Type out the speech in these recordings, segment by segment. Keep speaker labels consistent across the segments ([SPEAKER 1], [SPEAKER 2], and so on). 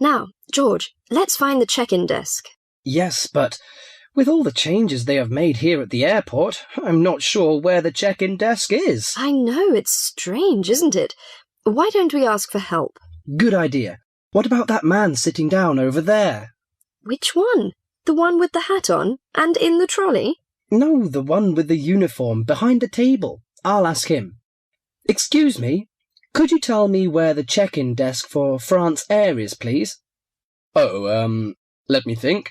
[SPEAKER 1] Now, George, let's find the check-in desk.
[SPEAKER 2] Yes, but with all the changes they have made here at the airport, I'm not sure where the check-in desk is.
[SPEAKER 1] I know, it's strange, isn't it? Why don't we ask for help?
[SPEAKER 2] Good idea. What about that man sitting down over there?
[SPEAKER 1] Which one? The one with the hat on and in the trolley?
[SPEAKER 2] No, the one with the uniform behind the table. I'll ask him. Excuse me, could you tell me where the check-in desk for France Air is, please? Oh, let me think.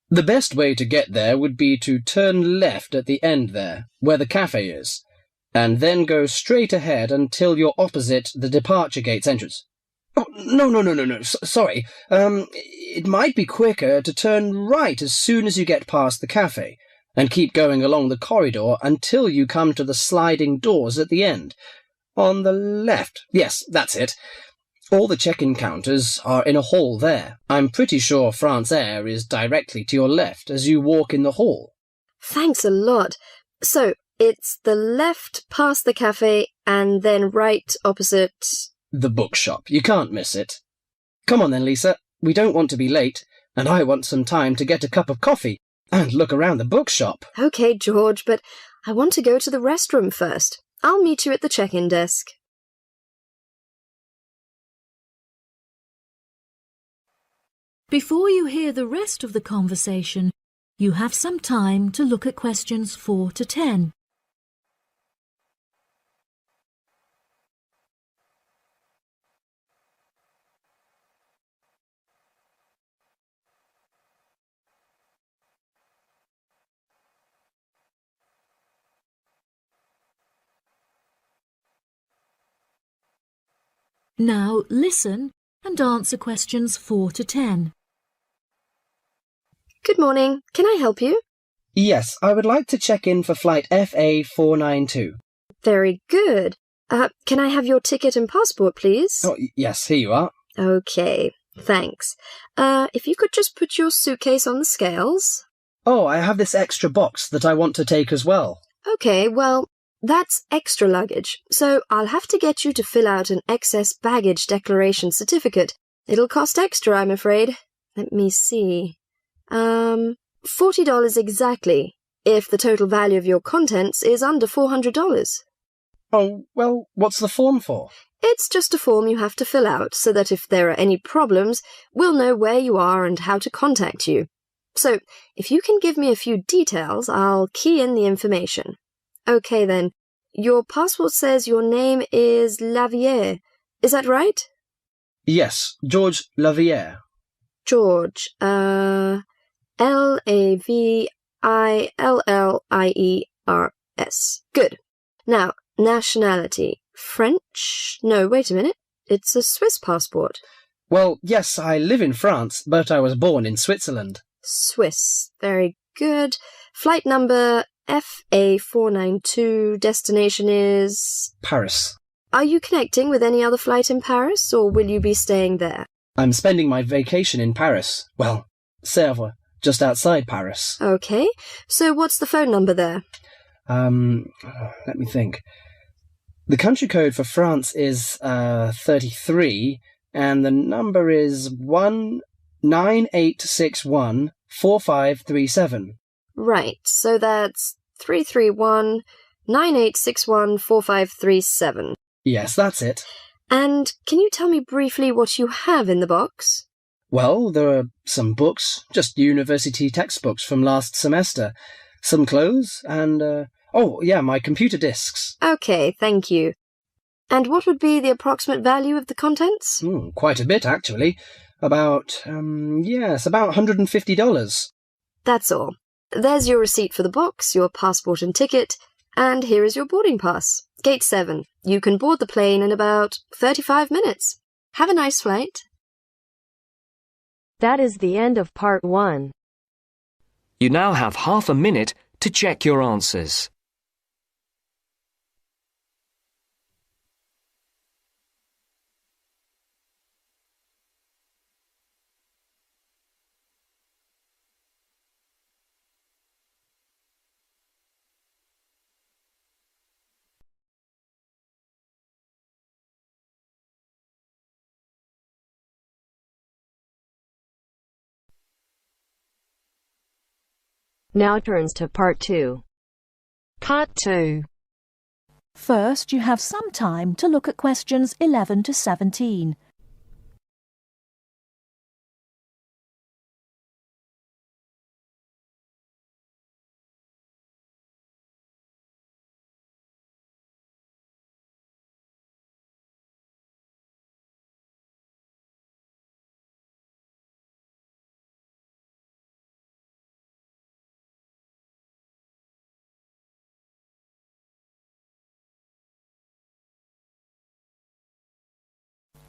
[SPEAKER 2] The best way to get there would be to turn left at the end there, where the cafe is, and then go straight ahead until you're opposite the departure gates entrance. Oh, no. Sorry. It might be quicker to turn right as soon as you get past the cafe, and keep going along the corridor until you come to the sliding doors at the end. On the left. Yes, that's it. All the check-in counters are in a hall there. I'm pretty sure France Air is directly to your left as you walk in the hall.
[SPEAKER 1] Thanks a lot. So, it's the left past the cafe and then right opposite...
[SPEAKER 2] The bookshop. You can't miss it. Come on then, Lisa. We don't want to be late, and I want some time to get a cup of coffee and look around the bookshop.
[SPEAKER 1] Okay, George, but I want to go to the restroom first. I'll meet you at the check-in desk.
[SPEAKER 3] Before you hear the rest of the conversation, you have some time to look at questions 4 to 10. Now listen and answer questions 4 to 10.
[SPEAKER 1] Good morning. Can I help you?
[SPEAKER 2] Yes, I would like to check in for flight FA492.
[SPEAKER 1] Very good. Can I have your ticket and passport, please?
[SPEAKER 2] Oh, yes, here you are.
[SPEAKER 1] Okay, thanks. If you could just put your suitcase on the scales.
[SPEAKER 2] Oh, I have this extra box that I want to take as well.
[SPEAKER 1] Okay, well, that's extra luggage, so I'll have to get you to fill out an excess baggage declaration certificate. It'll cost extra, I'm afraid. Let me see. $40 exactly, if the total value of your contents is under $400.
[SPEAKER 2] Oh, well, what's the form for?
[SPEAKER 1] It's just a form you have to fill out so that if there are any problems, we'll know where you are and how to contact you. So, if you can give me a few details, I'll key in the information. Okay then, your passport says your name is Lavier. Is that right?
[SPEAKER 2] Yes, George Lavier.
[SPEAKER 1] George, Lavillliers. Good. Now, nationality. French? No, wait a minute. It's a Swiss passport.
[SPEAKER 2] Well, yes, I live in France, but I was born in Switzerland.
[SPEAKER 1] Swiss. Very good. Flight number FA492. Destination is...
[SPEAKER 2] Paris.
[SPEAKER 1] Are you connecting with any other flight in Paris, or will you be staying there?
[SPEAKER 2] I'm spending my vacation in Paris. Well, Sèvres, just outside Paris.
[SPEAKER 1] Okay. So what's the phone number there?
[SPEAKER 2] Let me think. The country code for France is 33, and the number is 198614537.
[SPEAKER 1] Right, so that's 331-9861-4537.
[SPEAKER 2] Yes, that's it.
[SPEAKER 1] And can you tell me briefly what you have in the box?
[SPEAKER 2] Well, there are some books, just university textbooks from last semester, some clothes, and, my computer disks.
[SPEAKER 1] Okay, thank you. And what would be the approximate value of the contents?
[SPEAKER 2] Quite a bit, actually. About $150.
[SPEAKER 1] That's all. There's your receipt for the box, your passport and ticket, and here is your boarding pass. Gate 7. You can board the plane in about 35 minutes. Have a nice flight.
[SPEAKER 4] That is the end of part 1.
[SPEAKER 5] You now have half a minute to check your answers.
[SPEAKER 4] Now turns to Part 2.
[SPEAKER 6] Part 2.
[SPEAKER 3] First, you have some time to look at questions 11 to 17.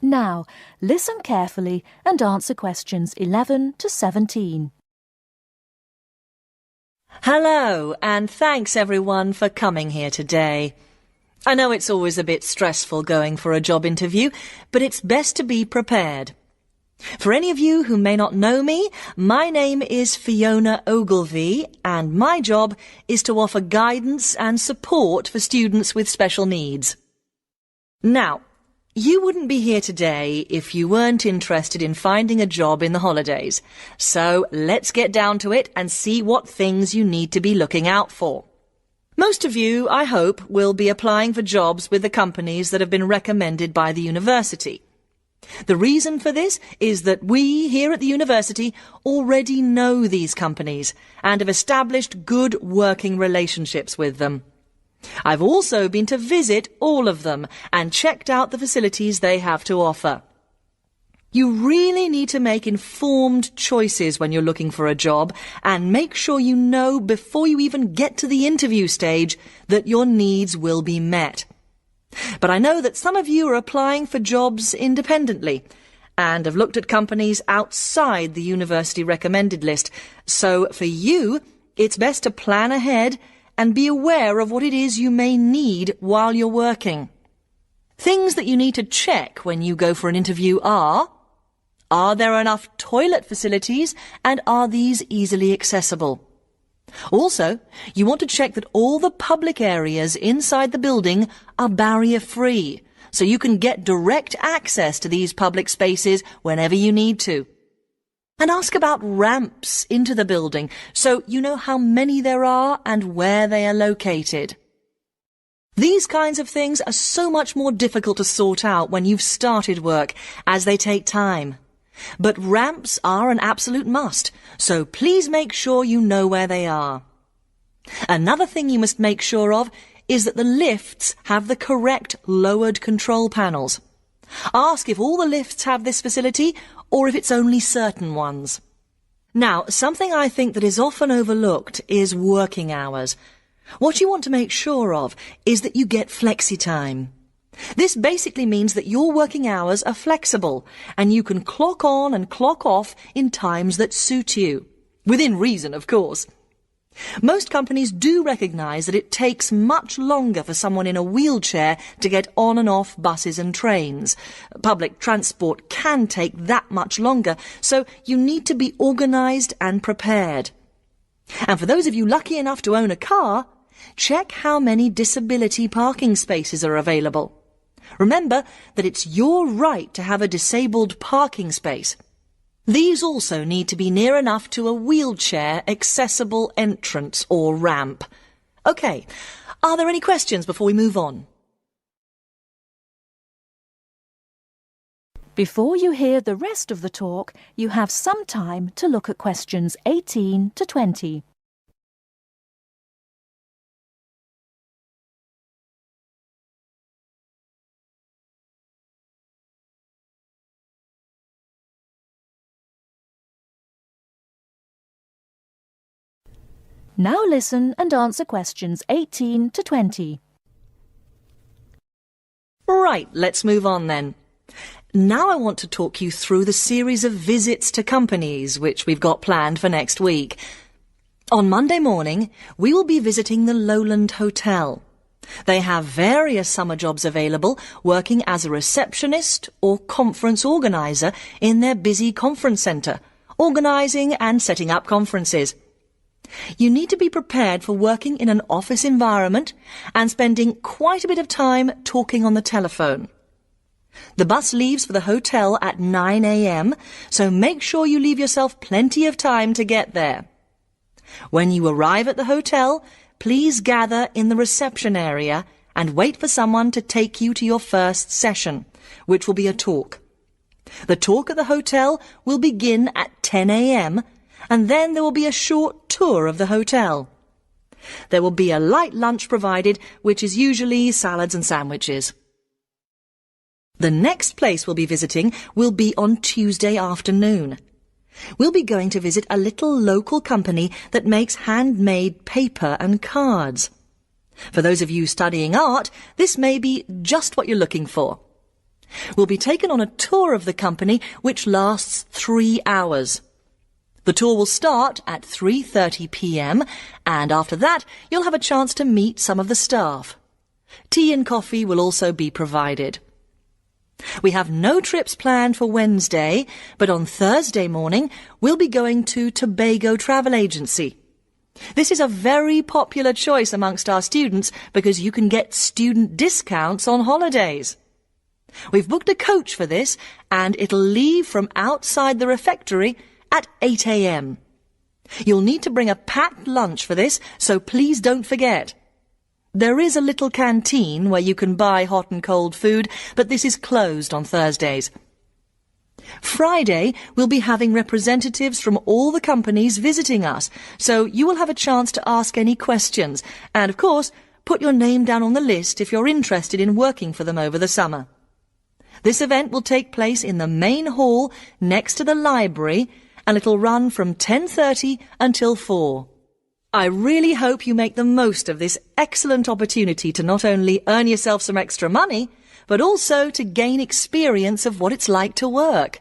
[SPEAKER 3] Now, listen carefully and answer questions 11 to 17.
[SPEAKER 7] Hello, and thanks everyone for coming here today. I know it's always a bit stressful going for a job interview, but it's best to be prepared. For any of you who may not know me, my name is Fiona Ogilvie, and my job is to offer guidance and support for students with special needs. Now, you wouldn't be here today if you weren't interested in finding a job in the holidays. So let's get down to it and see what things you need to be looking out for. Most of you, I hope, will be applying for jobs with the companies that have been recommended by the university. The reason for this is that we here at the university already know these companies and have established good working relationships with them. I've also been to visit all of them and checked out the facilities they have to offer. You really need to make informed choices when you're looking for a job and make sure you know before you even get to the interview stage that your needs will be met. But I know that some of you are applying for jobs independently and have looked at companies outside the university recommended list. So for you, it's best to plan ahead and be aware of what it is you may need while you're working. Things that you need to check when you go for an interview are there enough toilet facilities and are these easily accessible? Also, you want to check that all the public areas inside the building are barrier-free, so you can get direct access to these public spaces whenever you need to. And ask about ramps into the building, so you know how many there are and where they are located. These kinds of things are so much more difficult to sort out when you've started work, as they take time. But ramps are an absolute must, so please make sure you know where they are. Another thing you must make sure of is that the lifts have the correct lowered control panels. Ask if all the lifts have this facility or if it's only certain ones. Now, something I think that is often overlooked is working hours. What you want to make sure of is that you get flexi time. This basically means that your working hours are flexible and you can clock on and clock off in times that suit you. Within reason, of course. Most companies do recognise that it takes much longer for someone in a wheelchair to get on and off buses and trains. Public transport can take that much longer, so you need to be organised and prepared. And for those of you lucky enough to own a car, check how many disability parking spaces are available. Remember that it's your right to have a disabled parking space. These also need to be near enough to a wheelchair accessible entrance or ramp. OK, are there any questions before we move on?
[SPEAKER 3] Before you hear the rest of the talk, you have some time to look at questions 18 to 20. Now listen and answer questions 18 to 20.
[SPEAKER 7] Right, let's move on then. Now I want to talk you through the series of visits to companies which we've got planned for next week. On Monday morning, we will be visiting the Lowland Hotel. They have various summer jobs available, working as a receptionist or conference organiser in their busy conference centre, organising and setting up conferences. You need to be prepared for working in an office environment and spending quite a bit of time talking on the telephone. The bus leaves for the hotel at 9 a.m, so make sure you leave yourself plenty of time to get there. When you arrive at the hotel, please gather in the reception area and wait for someone to take you to your first session, which will be a talk. The talk at the hotel will begin at 10 a.m. and then there will be a short tour of the hotel. There will be a light lunch provided, which is usually salads and sandwiches. The next place we'll be visiting will be on Tuesday afternoon. We'll be going to visit a little local company that makes handmade paper and cards. For those of you studying art, this may be just what you're looking for. We'll be taken on a tour of the company which lasts 3 hours. The tour will start at 3:30 p.m. and after that you'll have a chance to meet some of the staff. Tea and coffee will also be provided. We have no trips planned for Wednesday, but on Thursday morning we'll be going to Tobago Travel Agency. This is a very popular choice amongst our students because you can get student discounts on holidays. We've booked a coach for this and it'll leave from outside the refectory at 8 a.m. You'll need to bring a packed lunch for this, so please don't forget. There is a little canteen where you can buy hot and cold food, but this is closed on Thursdays. Friday, we'll be having representatives from all the companies visiting us, so you will have a chance to ask any questions, and of course, put your name down on the list if you're interested in working for them over the summer. This event will take place in the main hall next to the library, and it'll run from 10:30 until 4. I really hope you make the most of this excellent opportunity to not only earn yourself some extra money, but also to gain experience of what it's like to work.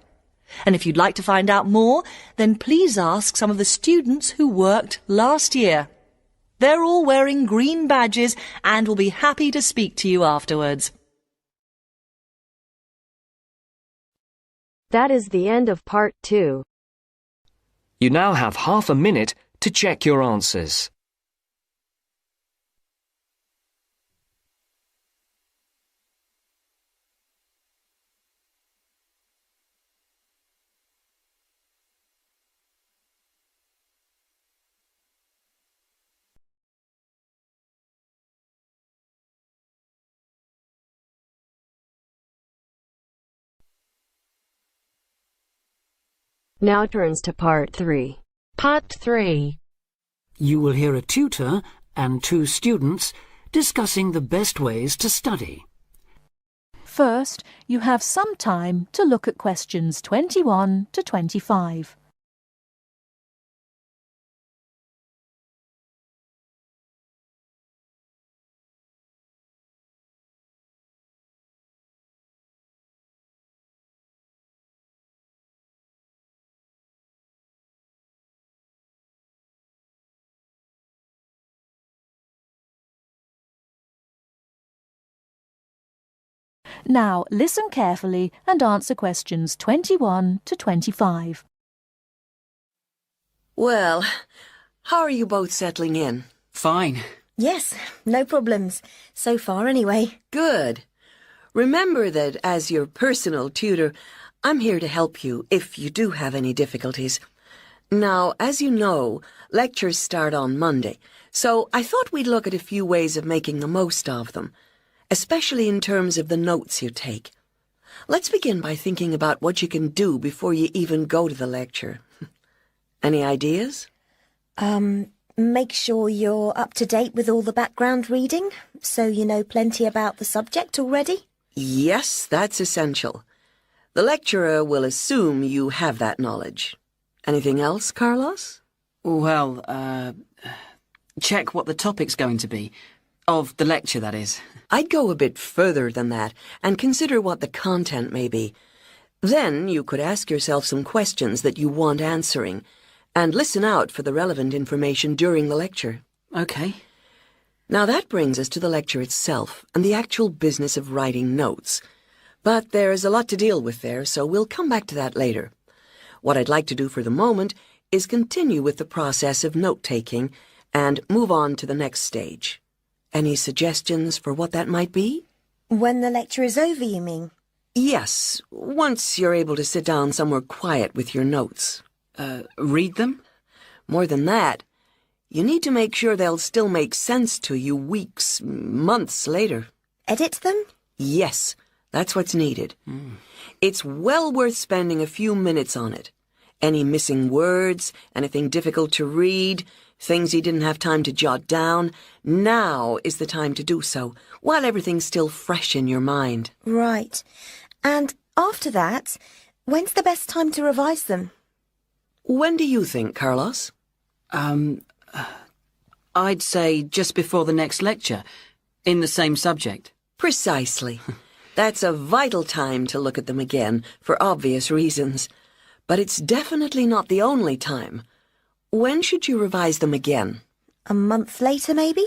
[SPEAKER 7] And if you'd like to find out more, then please ask some of the students who worked last year. They're all wearing green badges and will be happy to speak to you afterwards.
[SPEAKER 4] That is the end of part 2.
[SPEAKER 5] You now have half a minute to check your answers.
[SPEAKER 4] Now turns to part 3.
[SPEAKER 6] Part 3.
[SPEAKER 8] You will hear a tutor and 2 students discussing the best ways to study.
[SPEAKER 3] First, you have some time to look at questions 21 to 25. Now, listen carefully and answer questions 21 to 25.
[SPEAKER 9] Well, how are you both settling in?
[SPEAKER 8] Fine.
[SPEAKER 10] Yes, no problems. So far, anyway.
[SPEAKER 9] Good. Remember that as your personal tutor, I'm here to help you if you do have any difficulties. Now, as you know, lectures start on Monday, so I thought we'd look at a few ways of making the most of them, especially in terms of the notes you take. Let's begin by thinking about what you can do before you even go to the lecture. Any ideas?
[SPEAKER 10] Make sure you're up to date with all the background reading, so you know plenty about the subject already.
[SPEAKER 9] Yes, that's essential. The lecturer will assume you have that knowledge. Anything else, Carlos?
[SPEAKER 8] Well, check what the topic's going to be. Of the lecture, that is.
[SPEAKER 9] I'd go a bit further than that and consider what the content may be. Then you could ask yourself some questions that you want answering and listen out for the relevant information during the lecture.
[SPEAKER 8] Okay.
[SPEAKER 9] Now that brings us to the lecture itself and the actual business of writing notes. But there's a lot to deal with there, so we'll come back to that later. What I'd like to do for the moment is continue with the process of note-taking and move on to the next stage. Any suggestions for what that might be?
[SPEAKER 10] When the lecture is over, you mean?
[SPEAKER 9] Yes, once you're able to sit down somewhere quiet with your notes.
[SPEAKER 8] Read them?
[SPEAKER 9] More than that, You need to make sure they'll still make sense to you weeks, months later.
[SPEAKER 10] Edit them?
[SPEAKER 9] Yes, that's what's needed. It's well worth spending a few minutes on it. Any missing words, anything difficult to read, things you didn't have time to jot down, now is the time to do so, while everything's still fresh in your mind.
[SPEAKER 10] Right. And after that, when's the best time to revise them?
[SPEAKER 9] When do you think, Carlos?
[SPEAKER 8] I'd say just before the next lecture, in the same subject.
[SPEAKER 9] Precisely. That's a vital time to look at them again, for obvious reasons. But it's definitely not the only time. When should you revise them again?
[SPEAKER 10] A month later, maybe?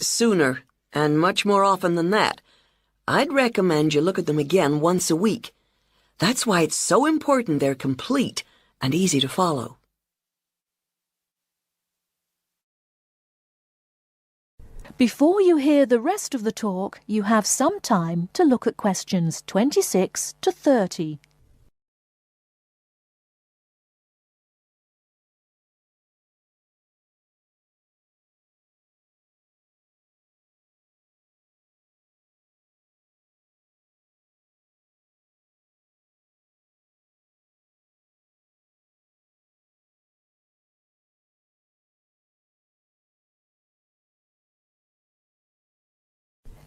[SPEAKER 9] Sooner, and much more often than that. I'd recommend you look at them again once a week. That's why it's so important they're complete and easy to follow.
[SPEAKER 3] Before you hear the rest of the talk, you have some time to look at questions 26 to 30.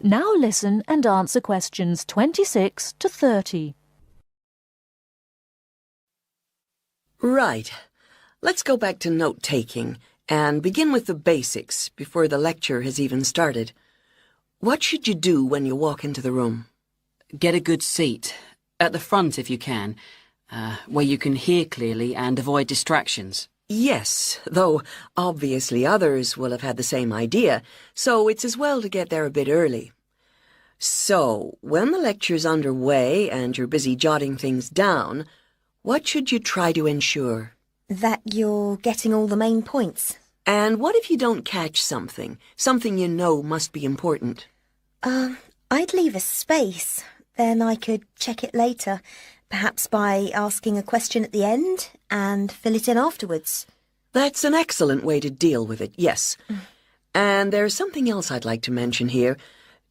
[SPEAKER 3] Now listen and answer questions 26 to 30.
[SPEAKER 9] Right. Let's go back to note-taking and begin with the basics before the lecture has even started. What should you do when you walk into the room?
[SPEAKER 8] Get a good seat, at the front if you can, where you can hear clearly and avoid distractions.
[SPEAKER 9] Yes, though obviously others will have had the same idea, so it's as well to get there a bit early. So, when the lecture's underway and you're busy jotting things down, what should you try to ensure?
[SPEAKER 10] That you're getting all the main points.
[SPEAKER 9] And what if you don't catch something you know must be important?
[SPEAKER 10] I'd leave a space. Then I could check it later, perhaps by asking a question at the end and fill it in afterwards.
[SPEAKER 9] That's an excellent way to deal with it, yes. And there's something else I'd like to mention here.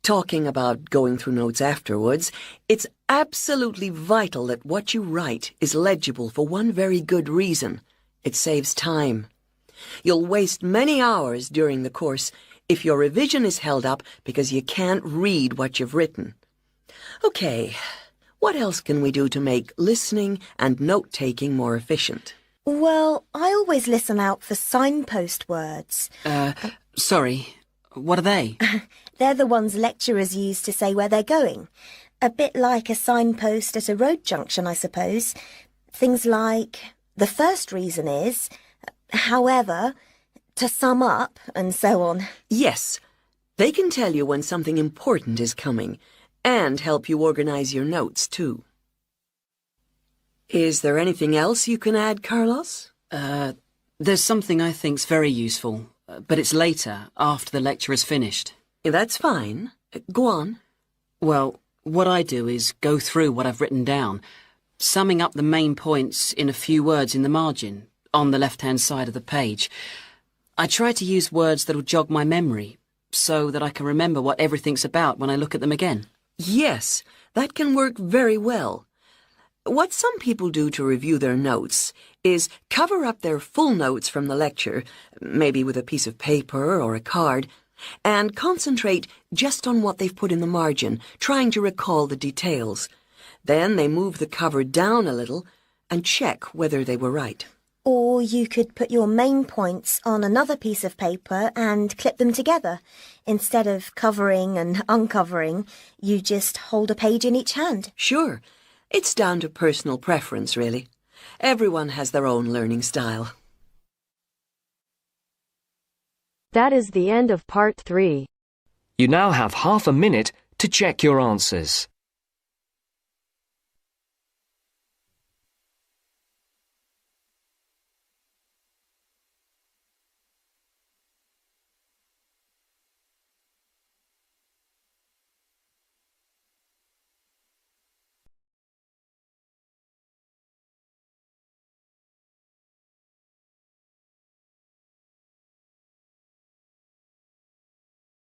[SPEAKER 9] Talking about going through notes afterwards, it's absolutely vital that what you write is legible for one very good reason. It saves time. You'll waste many hours during the course if your revision is held up because you can't read what you've written. Okay, what else can we do to make listening and note-taking more efficient?
[SPEAKER 10] Well, I always listen out for signpost words.
[SPEAKER 8] Sorry, what are they?
[SPEAKER 10] They're the ones lecturers use to say where they're going. A bit like a signpost at a road junction, I suppose. Things like, the first reason is, however, to sum up, and so on.
[SPEAKER 9] Yes, they can tell you when something important is coming, and help you organize your notes, too. Is there anything else you can add, Carlos?
[SPEAKER 8] There's something I think's very useful, but it's later, after the lecture is finished.
[SPEAKER 9] That's fine. Go on.
[SPEAKER 8] Well, what I do is go through what I've written down, summing up the main points in a few words in the margin, on the left-hand side of the page. I try to use words that'll jog my memory, so that I can remember what everything's about when I look at them again.
[SPEAKER 9] Yes, that can work very well. What some people do to review their notes is cover up their full notes from the lecture, maybe with a piece of paper or a card, and concentrate just on what they've put in the margin, trying to recall the details. Then they move the cover down a little and check whether they were right.
[SPEAKER 10] Or you could put your main points on another piece of paper and clip them together. Instead of covering and uncovering, you just hold a page in each hand.
[SPEAKER 9] Sure. It's down to personal preference, really. Everyone has their own learning style.
[SPEAKER 4] That is the end of part 3.
[SPEAKER 5] You now have half a minute to check your answers.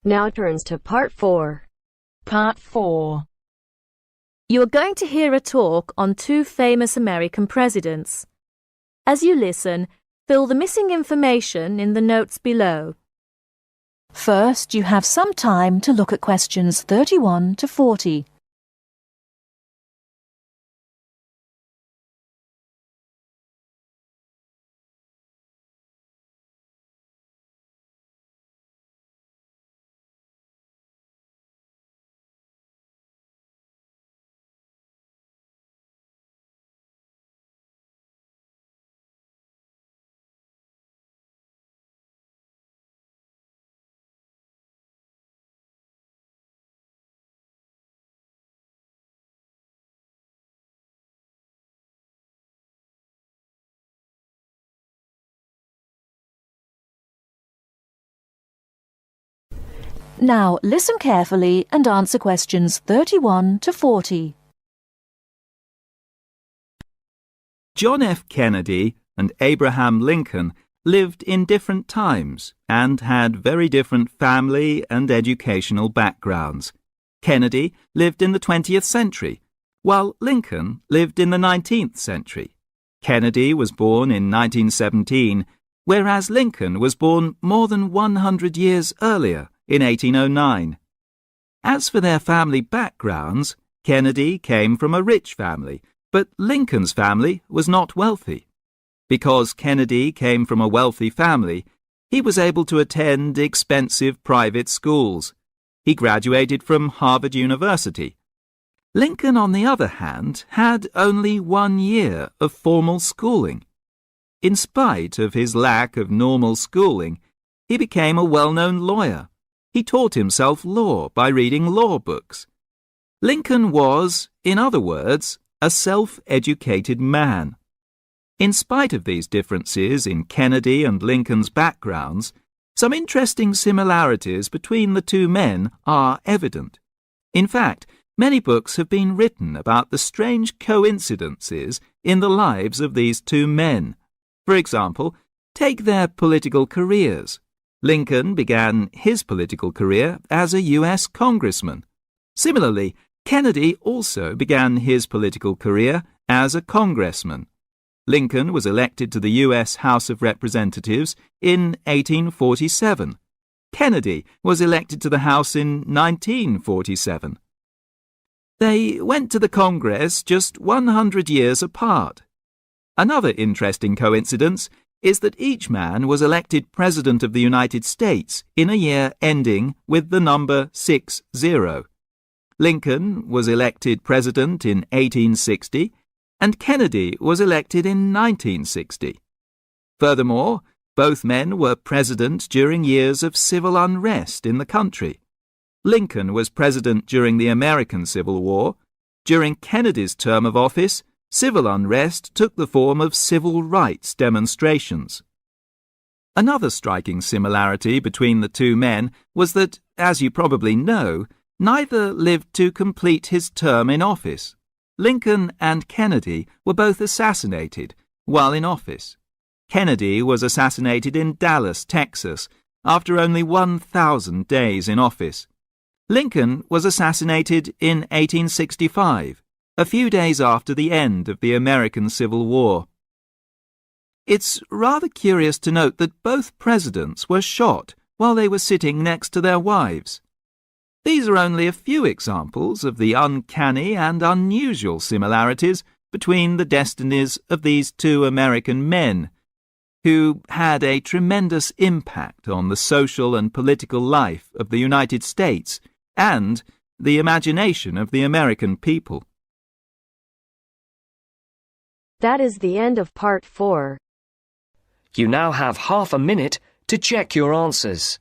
[SPEAKER 4] Now turns to Part 4.
[SPEAKER 6] Part 4.
[SPEAKER 3] You are going to hear a talk on two famous American presidents. As you listen, fill the missing information in the notes below. First, you have some time to look at questions 31 to 40. Now listen carefully and answer questions 31 to 40.
[SPEAKER 11] John F. Kennedy and Abraham Lincoln lived in different times and had very different family and educational backgrounds. Kennedy lived in the 20th century, while Lincoln lived in the 19th century. Kennedy was born in 1917, whereas Lincoln was born more than 100 years earlier, in 1809. As for their family backgrounds, Kennedy came from a rich family, but Lincoln's family was not wealthy. Because Kennedy came from a wealthy family, he was able to attend expensive private schools. He graduated from Harvard University. Lincoln, on the other hand, had only 1 year of formal schooling. In spite of his lack of normal schooling, he became a well-known lawyer. He taught himself law by reading law books. Lincoln was, in other words, a self-educated man. In spite of these differences in Kennedy and Lincoln's backgrounds, some interesting similarities between the two men are evident. In fact, many books have been written about the strange coincidences in the lives of these two men. For example, take their political careers. Lincoln began his political career as a U.S. congressman. Similarly, Kennedy also began his political career as a congressman. Lincoln was elected to the U.S. House of Representatives in 1847. Kennedy was elected to the House in 1947. They went to the Congress just 100 years apart. Another interesting coincidence is that each man was elected President of the United States in a year ending with the number 60. Lincoln was elected President in 1860, and Kennedy was elected in 1960. Furthermore, both men were president during years of civil unrest in the country. Lincoln was president during the American Civil War. During Kennedy's term of office, civil unrest took the form of civil rights demonstrations. Another striking similarity between the two men was that, as you probably know, neither lived to complete his term in office. Lincoln and Kennedy were both assassinated while in office. Kennedy was assassinated in Dallas, Texas, after only 1,000 days in office. Lincoln was assassinated in 1865. A few days after the end of the American Civil War. It's rather curious to note that both presidents were shot while they were sitting next to their wives. These are only a few examples of the uncanny and unusual similarities between the destinies of these two American men, who had a tremendous impact on the social and political life of the United States and the imagination of the American people.
[SPEAKER 4] That is the end of Part 4.
[SPEAKER 5] You now have half a minute to check your answers.